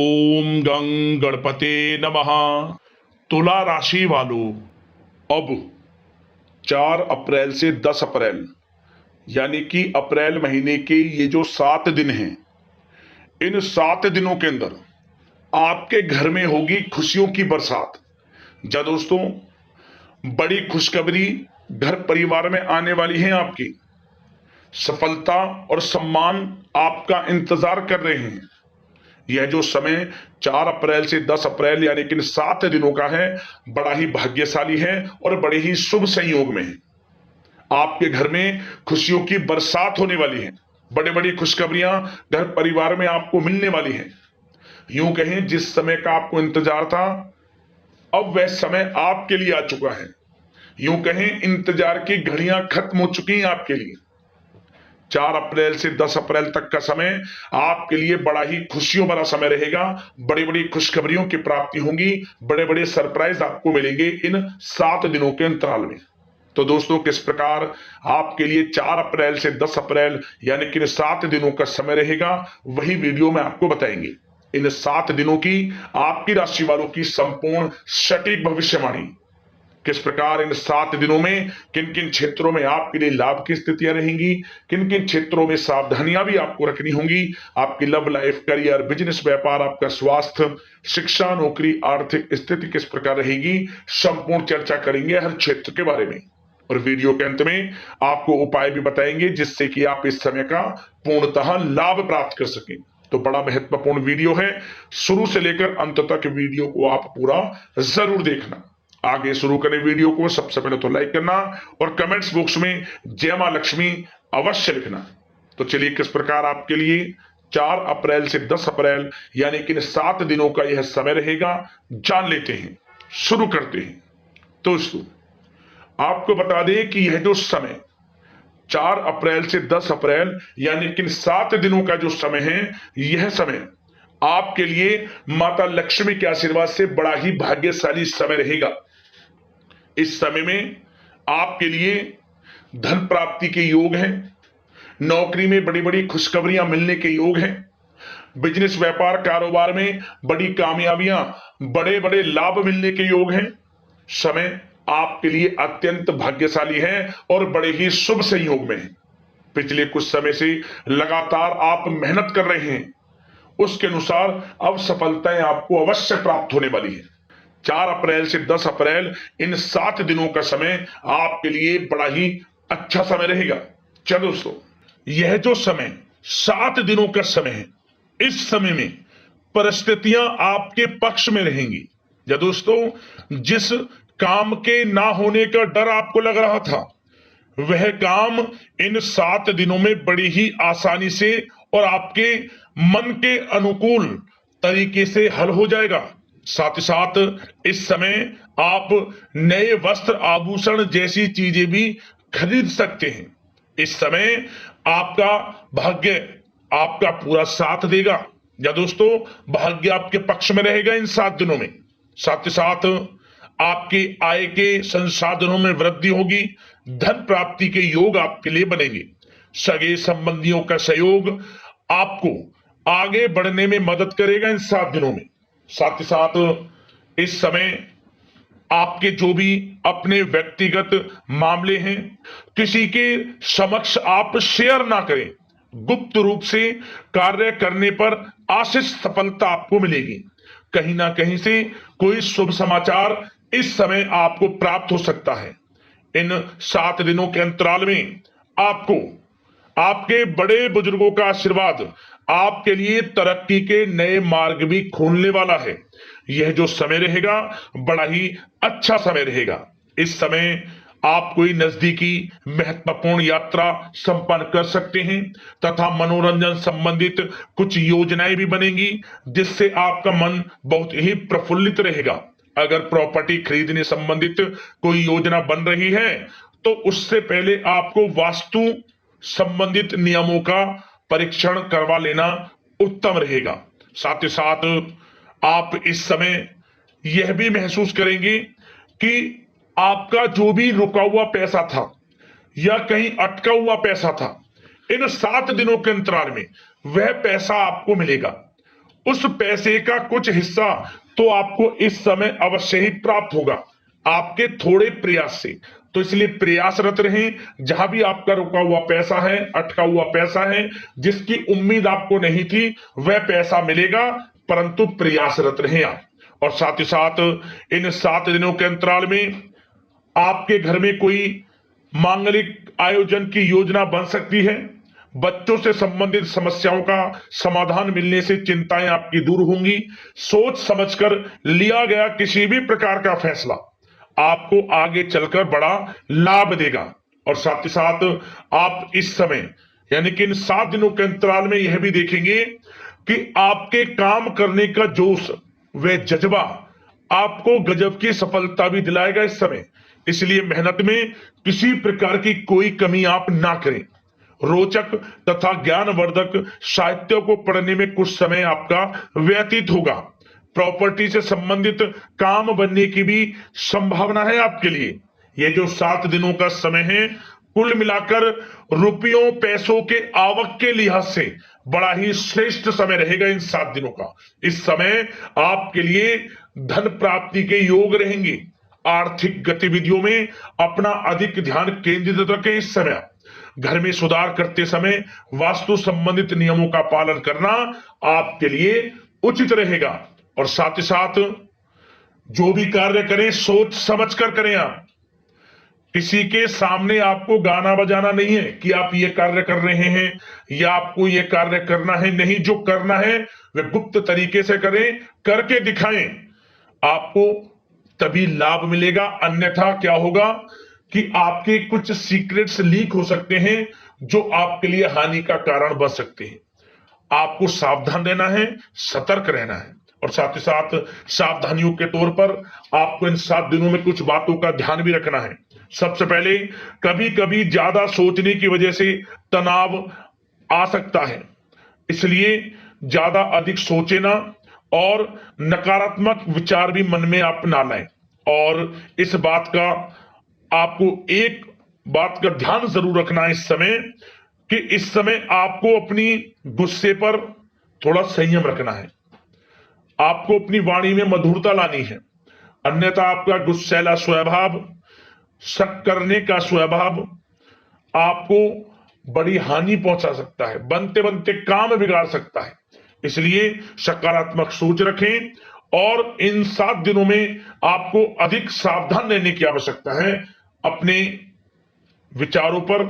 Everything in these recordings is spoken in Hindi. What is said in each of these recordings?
ओम गं गणपते नमः। तुला राशि वालों, अब 4 अप्रैल से 10 अप्रैल यानी कि अप्रैल महीने के ये जो 7 दिन हैं, इन 7 दिनों के अंदर आपके घर में होगी खुशियों की बरसात। जा दोस्तों, बड़ी खुशखबरी घर परिवार में आने वाली है। आपकी सफलता और सम्मान आपका इंतजार कर रहे हैं। यह जो समय 4 अप्रैल से 10 अप्रैल यानी कि इन 7 दिनों का है, बड़ा ही भाग्यशाली है और बड़े ही शुभ संयोग में है। आपके घर में खुशियों की बरसात होने वाली है। बड़ी बड़ी खुशखबरियां घर परिवार में आपको मिलने वाली हैं। यूं कहें, जिस समय का आपको इंतजार था, अब वह समय आपके लिए आ चुका है। यूं कहें, इंतजार की घड़ियां खत्म हो चुकी हैं आपके लिए। 4 अप्रैल से 10 अप्रैल तक का समय आपके लिए बड़ा ही खुशियों भरा समय रहेगा। बड़ी बड़ी खुशखबरियों की प्राप्ति होगी, बड़े बड़े सरप्राइज आपको मिलेंगे इन 7 दिनों के अंतराल में। तो दोस्तों, किस प्रकार आपके लिए 4 अप्रैल से 10 अप्रैल यानी कि 7 दिनों का समय रहेगा, वही वीडियो में आपको बताएंगे। इन 7 दिनों की आपकी राशि वालों की संपूर्ण सटीक भविष्यवाणी, किस प्रकार इन 7 दिनों में किन किन क्षेत्रों में आपके लिए लाभ की स्थितियां रहेंगी, किन किन क्षेत्रों में सावधानियां भी आपको रखनी होंगी। आपकी लव लाइफ, करियर, बिजनेस, व्यापार, आपका स्वास्थ्य, शिक्षा, नौकरी, आर्थिक स्थिति किस प्रकार रहेगी, संपूर्ण चर्चा करेंगे हर क्षेत्र के बारे में। और वीडियो के अंत में आपको उपाय भी बताएंगे जिससे कि आप इस समय का पूर्णतः लाभ प्राप्त कर सकें। तो बड़ा महत्वपूर्ण वीडियो है, शुरू से लेकर अंत तक वीडियो को आप पूरा जरूर देखना। आगे शुरू करें वीडियो को, सबसे पहले तो लाइक करना और कमेंट्स बॉक्स में जय मां लक्ष्मी अवश्य लिखना। तो चलिए, किस प्रकार आपके लिए 4 अप्रैल से 10 अप्रैल यानी कि 7 दिनों का यह समय रहेगा, जान लेते हैं, शुरू करते हैं। दोस्तों, आपको बता दें कि यह जो समय 4 अप्रैल से 10 अप्रैल यानी कि 7 दिनों का जो समय है, यह समय आपके लिए माता लक्ष्मी के आशीर्वाद से बड़ा ही भाग्यशाली समय रहेगा। इस समय में आपके लिए धन प्राप्ति के योग हैं, नौकरी में बड़ी बड़ी खुशखबरियां मिलने के योग हैं, बिजनेस, व्यापार, कारोबार में बड़ी कामयाबियां, बड़े बड़े लाभ मिलने के योग हैं। समय आपके लिए अत्यंत भाग्यशाली है और बड़े ही शुभ संयोग में है। पिछले कुछ समय से लगातार आप मेहनत कर रहे हैं, उसके अनुसार अब सफलताएं आपको अवश्य प्राप्त होने वाली है। 4 अप्रैल से 10 अप्रैल इन 7 दिनों का समय आपके लिए बड़ा ही अच्छा समय रहेगा। चलो दोस्तों, यह जो समय 7 दिनों का समय है, इस समय में परिस्थितियां आपके पक्ष में रहेंगी। या दोस्तों, जिस काम के ना होने का डर आपको लग रहा था, वह काम इन 7 दिनों में बड़ी ही आसानी से और आपके मन के अनुकूल तरीके से हल हो जाएगा। साथ ही साथ इस समय आप नए वस्त्र, आभूषण जैसी चीजें भी खरीद सकते हैं। इस समय आपका भाग्य आपका पूरा साथ देगा। या दोस्तों, भाग्य आपके पक्ष में रहेगा इन 7 दिनों में। साथ ही साथ आपकी आय के संसाधनों में वृद्धि होगी, धन प्राप्ति के योग आपके लिए बनेंगे। सगे संबंधियों का सहयोग आपको आगे बढ़ने में मदद करेगा इन 7 दिनों में। साथ ही साथ इस समय आपके जो भी अपने व्यक्तिगत मामले हैं, किसी के समक्ष आप शेयर ना करें। गुप्त रूप से कार्य करने पर आशीष सफलता आपको मिलेगी। कहीं ना कहीं से कोई शुभ समाचार इस समय आपको प्राप्त हो सकता है। इन 7 दिनों के अंतराल में आपको आपके बड़े बुजुर्गों का आशीर्वाद आपके लिए तरक्की के नए मार्ग भी खोलने वाला है। यह जो समय रहेगा, बड़ा ही अच्छा समय रहेगा। इस समय आप कोई नजदीकी महत्वपूर्ण यात्रा संपन्न कर सकते हैं तथा मनोरंजन संबंधित कुछ योजनाएं भी बनेंगी, जिससे आपका मन बहुत ही प्रफुल्लित रहेगा। अगर प्रॉपर्टी खरीदने संबंधित कोई योजना बन रही है, तो उससे पहले आपको वास्तु संबंधित नियमों का परीक्षण करवा लेना उत्तम रहेगा। साथ ही साथ आप इस समय यह भी महसूस करेंगे कि आपका जो भी रुका हुआ पैसा था या कहीं अटका हुआ पैसा था, इन 7 दिनों के अंतराल में वह पैसा आपको मिलेगा। उस पैसे का कुछ हिस्सा तो आपको इस समय अवश्य ही प्राप्त होगा आपके थोड़े प्रयास से। तो इसलिए प्रयासरत रहें। जहां भी आपका रुका हुआ पैसा है, अटका हुआ पैसा है, जिसकी उम्मीद आपको नहीं थी, वह पैसा मिलेगा, परंतु प्रयासरत रहें आप। और साथ ही साथ इन 7 दिनों के अंतराल में आपके घर में कोई मांगलिक आयोजन की योजना बन सकती है। बच्चों से संबंधित समस्याओं का समाधान मिलने से चिंताएं आपकी दूर होंगी। सोच समझकर लिया गया किसी भी प्रकार का फैसला आपको आगे चलकर बड़ा लाभ देगा। और साथ ही साथ आप इस समय यानी कि इन 7 दिनों के अंतराल में यह भी देखेंगे कि आपके काम करने का जोश व जज्बा आपको गजब की सफलता भी दिलाएगा इस समय। इसलिए मेहनत में किसी प्रकार की कोई कमी आप ना करें। रोचक तथा ज्ञानवर्धक साहित्य को पढ़ने में कुछ समय आपका व्यतीत होगा। प्रॉपर्टी से संबंधित काम बनने की भी संभावना है आपके लिए। ये जो 7 दिनों का समय है, कुल मिलाकर रुपयों पैसों के आवक के लिहाज से बड़ा ही श्रेष्ठ समय रहेगा इन 7 दिनों का। इस समय आपके लिए धन प्राप्ति के योग रहेंगे। आर्थिक गतिविधियों में अपना अधिक ध्यान केंद्रित रखें इस समय। घर में सुधार करते समय वास्तु संबंधित नियमों का पालन करना आपके लिए उचित रहेगा। और साथ ही साथ जो भी कार्य करें सोच समझ कर करें आप। किसी के सामने आपको गाना बजाना नहीं है कि आप ये कार्य कर रहे हैं या आपको ये कार्य करना है। नहीं, जो करना है वह गुप्त तरीके से करें, करके दिखाएं। आपको तभी लाभ मिलेगा, अन्यथा क्या होगा कि आपके कुछ सीक्रेट्स लीक हो सकते हैं जो आपके लिए हानि का कारण बन सकते हैं। आपको सावधान रहना है, सतर्क रहना है। और साथ ही साथ सावधानियों के तौर पर आपको इन 7 दिनों में कुछ बातों का ध्यान भी रखना है। सबसे पहले, कभी कभी ज्यादा सोचने की वजह से तनाव आ सकता है, इसलिए ज्यादा अधिक सोचे ना और नकारात्मक विचार भी मन में आप ना लाएं। और इस बात का आपको एक बात का ध्यान जरूर रखना है इस समय कि इस समय आपको अपनी गुस्से पर थोड़ा संयम रखना है। आपको अपनी वाणी में मधुरता लानी है, अन्यथा आपका गुस्सैला स्वभाव, शक करने का स्वभाव आपको बड़ी हानि पहुंचा सकता है, बनते बनते काम बिगाड़ सकता है। इसलिए सकारात्मक सोच रखें और इन 7 दिनों में आपको अधिक सावधान रहने की आवश्यकता है। अपने विचारों पर,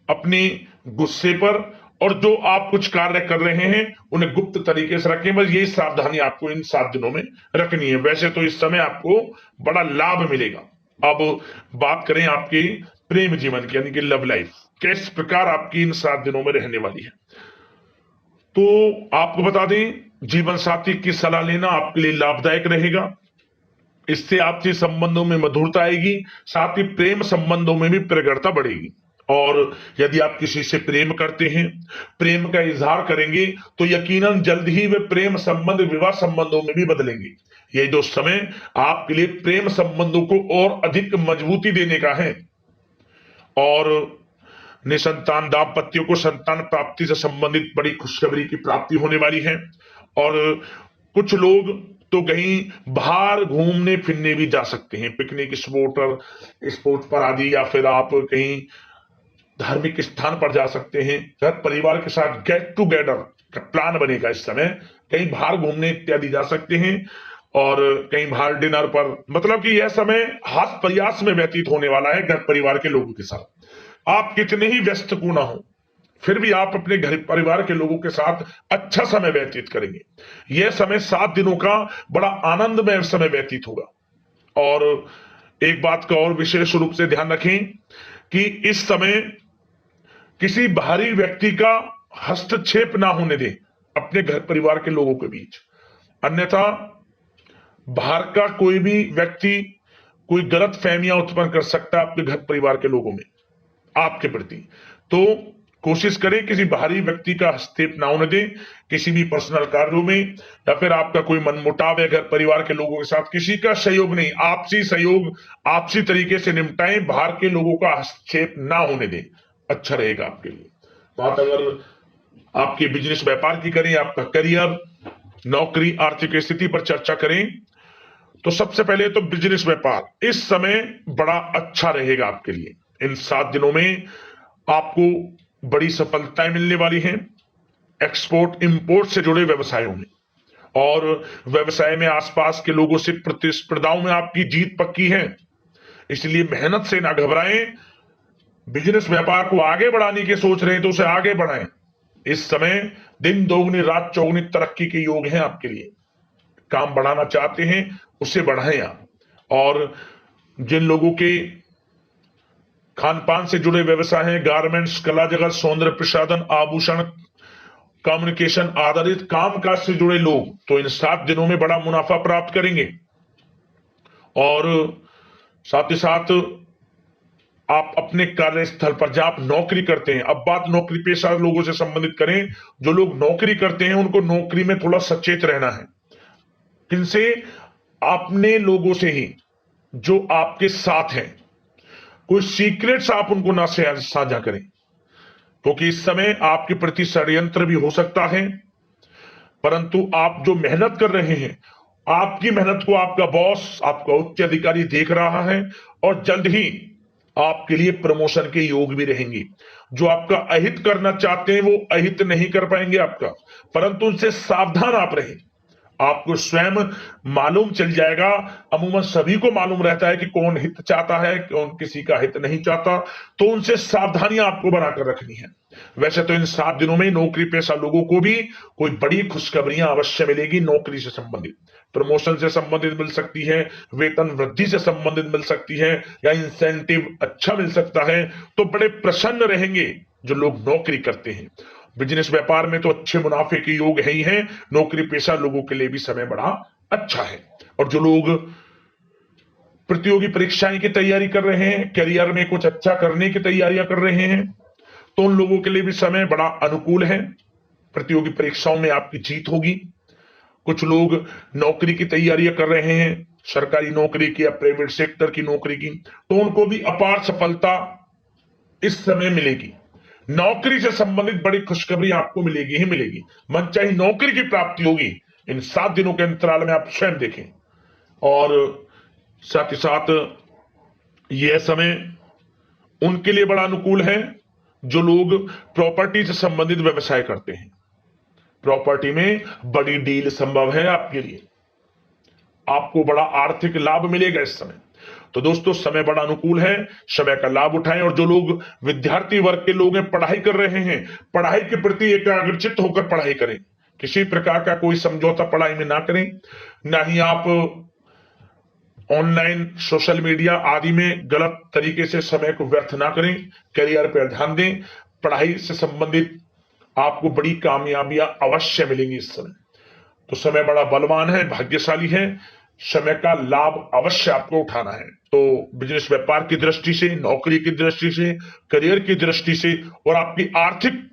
अपने गुस्से पर, और जो आप कुछ कार्य कर रहे हैं उन्हें गुप्त तरीके से रखें। बस यही सावधानी आपको इन 7 दिनों में रखनी है। वैसे तो इस समय आपको बड़ा लाभ मिलेगा। अब बात करें आपके प्रेम जीवन की, यानी कि लव लाइफ किस प्रकार आपकी इन 7 दिनों में रहने वाली है। तो आपको बता दें, जीवन साथी की सलाह लेना आपके लिए लाभदायक रहेगा। इससे आपसी संबंधों में मधुरता आएगी, साथ ही प्रेम संबंधों में भी प्रगाढ़ता बढ़ेगी। और यदि आप किसी से प्रेम करते हैं, प्रेम का इजहार करेंगे, तो यकीनन जल्द ही वे प्रेम संबंध विवाह संबंधों में भी बदलेंगे। ये जो समय आपके लिए प्रेम संबंधों को और अधिक मजबूती देने का है। और निसंतान दाम्पत्यों को संतान प्राप्ति से संबंधित बड़ी खुशखबरी की प्राप्ति होने वाली है। और कुछ लोग तो कहीं बाहर घूमने फिरने भी जा सकते हैं, पिकनिक स्पॉट पर आदि, या फिर आप कहीं धार्मिक स्थान पर जा सकते हैं। घर परिवार के साथ गेट टुगेदर का प्लान बनेगा इस समय। कहीं बाहर घूमने इत्यादि जा सकते हैं और कहीं बाहर डिनर पर, मतलब कि यह समय हास प्रयास में व्यतीत होने वाला है घर परिवार के लोगों के साथ। आप कितने ही व्यस्त क्यों ना हो, फिर भी आप अपने घर परिवार के लोगों के साथ अच्छा समय व्यतीत करेंगे। यह समय 7 दिनों का बड़ा आनंदमय समय व्यतीत होगा। और एक बात का और विशेष रूप से ध्यान रखें कि इस समय किसी बाहरी व्यक्ति का हस्तक्षेप ना होने दें अपने घर परिवार के लोगों के बीच, अन्यथा बाहर का कोई भी व्यक्ति कोई गलत फहमियां उत्पन्न कर सकता है आपके घर परिवार के लोगों में आपके प्रति। तो कोशिश करें किसी बाहरी व्यक्ति का हस्तक्षेप ना होने दें किसी भी पर्सनल कार्यों में, या फिर आपका कोई मनमुटाव है घर परिवार के लोगों के साथ, किसी का सहयोग नहीं, आपसी सहयोग आपसी तरीके से निपटाएं, बाहर के लोगों का हस्तक्षेप ना होने दें, अच्छा रहेगा आपके लिए। बात अगर आपके बिजनेस व्यापार की करें, आपका करियर, नौकरी आर्थिक स्थिति पर चर्चा करें तो सबसे पहले तो बिजनेस व्यापार इस समय बड़ा अच्छा रहेगा आपके लिए। इन 7 दिनों में आपको बड़ी सफलताएं मिलने वाली हैं एक्सपोर्ट इंपोर्ट से जुड़े व्यवसायों में, और व्यवसाय में आसपास के लोगों से प्रतिस्पर्धाओं में आपकी जीत पक्की है, इसलिए मेहनत से ना घबराएं। बिजनेस व्यापार को आगे बढ़ाने की सोच रहे हैं तो उसे आगे बढ़ाएं। इस समय दिन दोगुनी रात चौगुनी तरक्की के योग हैं आपके लिए। काम बढ़ाना चाहते हैं उसे बढ़ाएं आप। और जिन लोगों के खान पान से जुड़े व्यवसाय हैं, गारमेंट्स, कला जगत, सौंदर्य प्रसाधन, आभूषण, कम्युनिकेशन आधारित कामकाज से जुड़े लोग तो इन 7 दिनों में बड़ा मुनाफा प्राप्त करेंगे। और साथ ही साथ आप अपने कार्यस्थल पर जहां आप नौकरी करते हैं, अब बात नौकरी पेशा लोगों से संबंधित करें, जो लोग नौकरी करते हैं उनको नौकरी में थोड़ा सचेत रहना है। किनसे? अपने लोगों से ही जो आपके साथ हैं। कोई सीक्रेट्स आप उनको ना साझा करें, क्योंकि इस समय आपके प्रति षड्यंत्र भी हो सकता है। परंतु आप जो मेहनत कर रहे हैं, आपकी मेहनत को आपका बॉस, आपका उच्च अधिकारी देख रहा है, और जल्द ही आपके लिए प्रमोशन के योग भी रहेंगे। जो आपका अहित करना चाहते हैं वो अहित नहीं कर पाएंगे आपका, परंतु उनसे सावधान आप रहें। आपको स्वयं मालूम चल जाएगा। अमूमन सभी को मालूम रहता है कि कौन हित चाहता है, कौन किसी का हित नहीं चाहता, तो उनसे सावधानियां आपको बनाकर रखनी है। वैसे तो इन 7 दिनों में नौकरी पेशा लोगों को भी कोई बड़ी खुशखबरियां अवश्य मिलेगी। नौकरी से संबंधित, प्रमोशन से संबंधित मिल सकती है, वेतन वृद्धि से संबंधित मिल सकती है, या इंसेंटिव अच्छा मिल सकता है। तो बड़े प्रसन्न रहेंगे जो लोग नौकरी करते हैं। बिजनेस व्यापार में तो अच्छे मुनाफे के योग है ही हैं। नौकरी पेशा लोगों के लिए भी समय बड़ा अच्छा है। और जो लोग प्रतियोगी परीक्षाएं की तैयारी कर रहे हैं, करियर में कुछ अच्छा करने की तैयारियां कर रहे हैं, तो उन लोगों के लिए भी समय बड़ा अनुकूल है। प्रतियोगी परीक्षाओं में आपकी जीत होगी। कुछ लोग नौकरी की तैयारियां कर रहे हैं, सरकारी नौकरी की या प्राइवेट सेक्टर की नौकरी की, तो उनको भी अपार सफलता इस समय मिलेगी। नौकरी से संबंधित बड़ी खुशखबरी आपको मिलेगी ही मिलेगी। मनचाही नौकरी की प्राप्ति होगी इन 7 दिनों के अंतराल में, आप स्वयं देखें। और साथ ही साथ यह समय उनके लिए बड़ा अनुकूल है जो लोग प्रॉपर्टी से संबंधित व्यवसाय करते हैं। प्रॉपर्टी में बड़ी डील संभव है आपके लिए, आपको बड़ा आर्थिक लाभ मिलेगा इस समय। तो दोस्तों समय बड़ा अनुकूल है, समय का लाभ उठाएं। और जो लोग विद्यार्थी वर्ग के लोग हैं, पढ़ाई कर रहे हैं, पढ़ाई के प्रति एकाग्रचित्त होकर पढ़ाई करें। किसी प्रकार का कोई समझौता पढ़ाई में ना करें, ना ही आप ऑनलाइन सोशल मीडिया आदि में गलत तरीके से समय को व्यर्थ ना करें। करियर पर ध्यान दें। पढ़ाई से संबंधित आपको बड़ी कामयाबियां अवश्य मिलेंगी इस समय। तो समय बड़ा बलवान है, भाग्यशाली है। समय का लाभ अवश्य आपको उठाना है। तो बिजनेस व्यापार की दृष्टि से, नौकरी की दृष्टि से, करियर की दृष्टि से और आपकी आर्थिक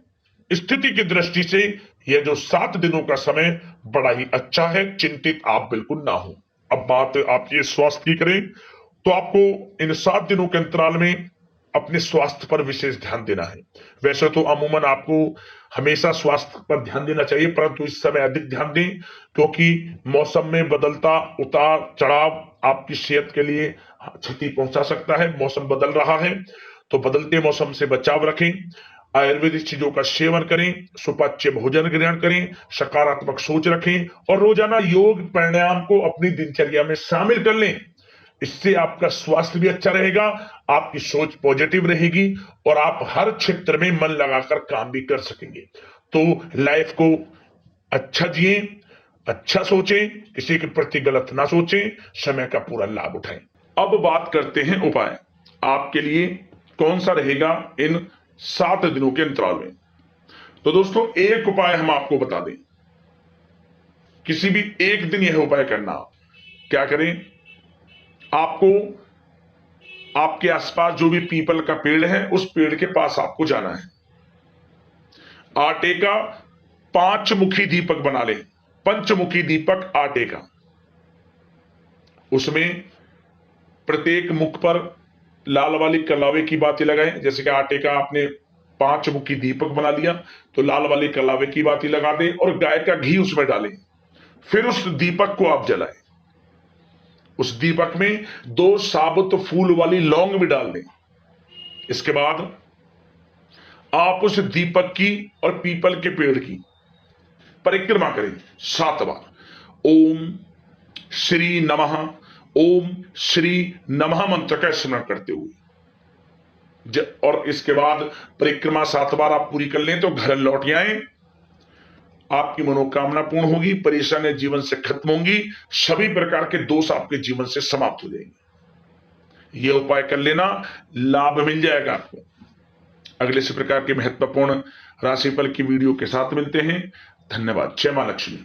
स्थिति की दृष्टि से यह जो 7 दिनों का समय बड़ा ही अच्छा है। चिंतित आप बिल्कुल ना हो। अब बात आपके स्वास्थ्य की करें तो आपको इन 7 दिनों के अंतराल में अपने स्वास्थ्य पर विशेष ध्यान देना है। वैसे तो अमूमन आपको हमेशा स्वास्थ्य पर ध्यान देना चाहिए, परंतु इस समय अधिक ध्यान दें, क्योंकि मौसम में बदलता उतार चढ़ाव आपकी सेहत के लिए क्षति पहुंचा सकता है। मौसम बदल रहा है, तो बदलते मौसम से बचाव रखें। आयुर्वेदिक चीजों का सेवन करें, सुपाच्य भोजन ग्रहण करें, सकारात्मक सोच रखें और रोजाना योग प्राणायाम को अपनी दिनचर्या में शामिल कर लें। इससे आपका स्वास्थ्य भी अच्छा रहेगा, आपकी सोच पॉजिटिव रहेगी और आप हर क्षेत्र में मन लगाकर काम भी कर सकेंगे। तो लाइफ को अच्छा जिए, अच्छा सोचें, किसी के प्रति गलत ना सोचें, समय का पूरा लाभ उठाएं। अब बात करते हैं उपाय आपके लिए कौन सा रहेगा इन 7 दिनों के अंतराल में। तो दोस्तों एक उपाय हम आपको बता दें, किसी भी एक दिन यह उपाय करना। क्या करें? आपको आपके आसपास जो भी पीपल का पेड़ है उस पेड़ के पास आपको जाना है। आटे का 5 मुखी दीपक बना लें, पंचमुखी दीपक आटे का। उसमें प्रत्येक मुख पर लाल वाली कलावे की बाती लगाएं। जैसे कि आटे का आपने 5 मुखी दीपक बना लिया, तो लाल वाली कलावे की बाती लगा दें और गाय का घी उसमें डालें। फिर उस दीपक को आप जलाएं। उस दीपक में 2 साबुत फूल वाली लौंग भी डाल दें। इसके बाद आप उस दीपक की और पीपल के पेड़ की परिक्रमा करें 7 बार। ओम श्री नमः, ओम श्री नमः मंत्र का स्मरण करते हुए और इसके बाद परिक्रमा 7 बार आप पूरी कर लें तो घर लौट आए। आपकी मनोकामना पूर्ण होगी, परेशानियां जीवन से खत्म होंगी, सभी प्रकार के दोष आपके जीवन से समाप्त हो जाएंगे। यह उपाय कर लेना, लाभ मिल जाएगा आपको। अगले इसी प्रकार के महत्वपूर्ण राशिफल की वीडियो के साथ मिलते हैं। धन्यवाद। जय मां लक्ष्मी।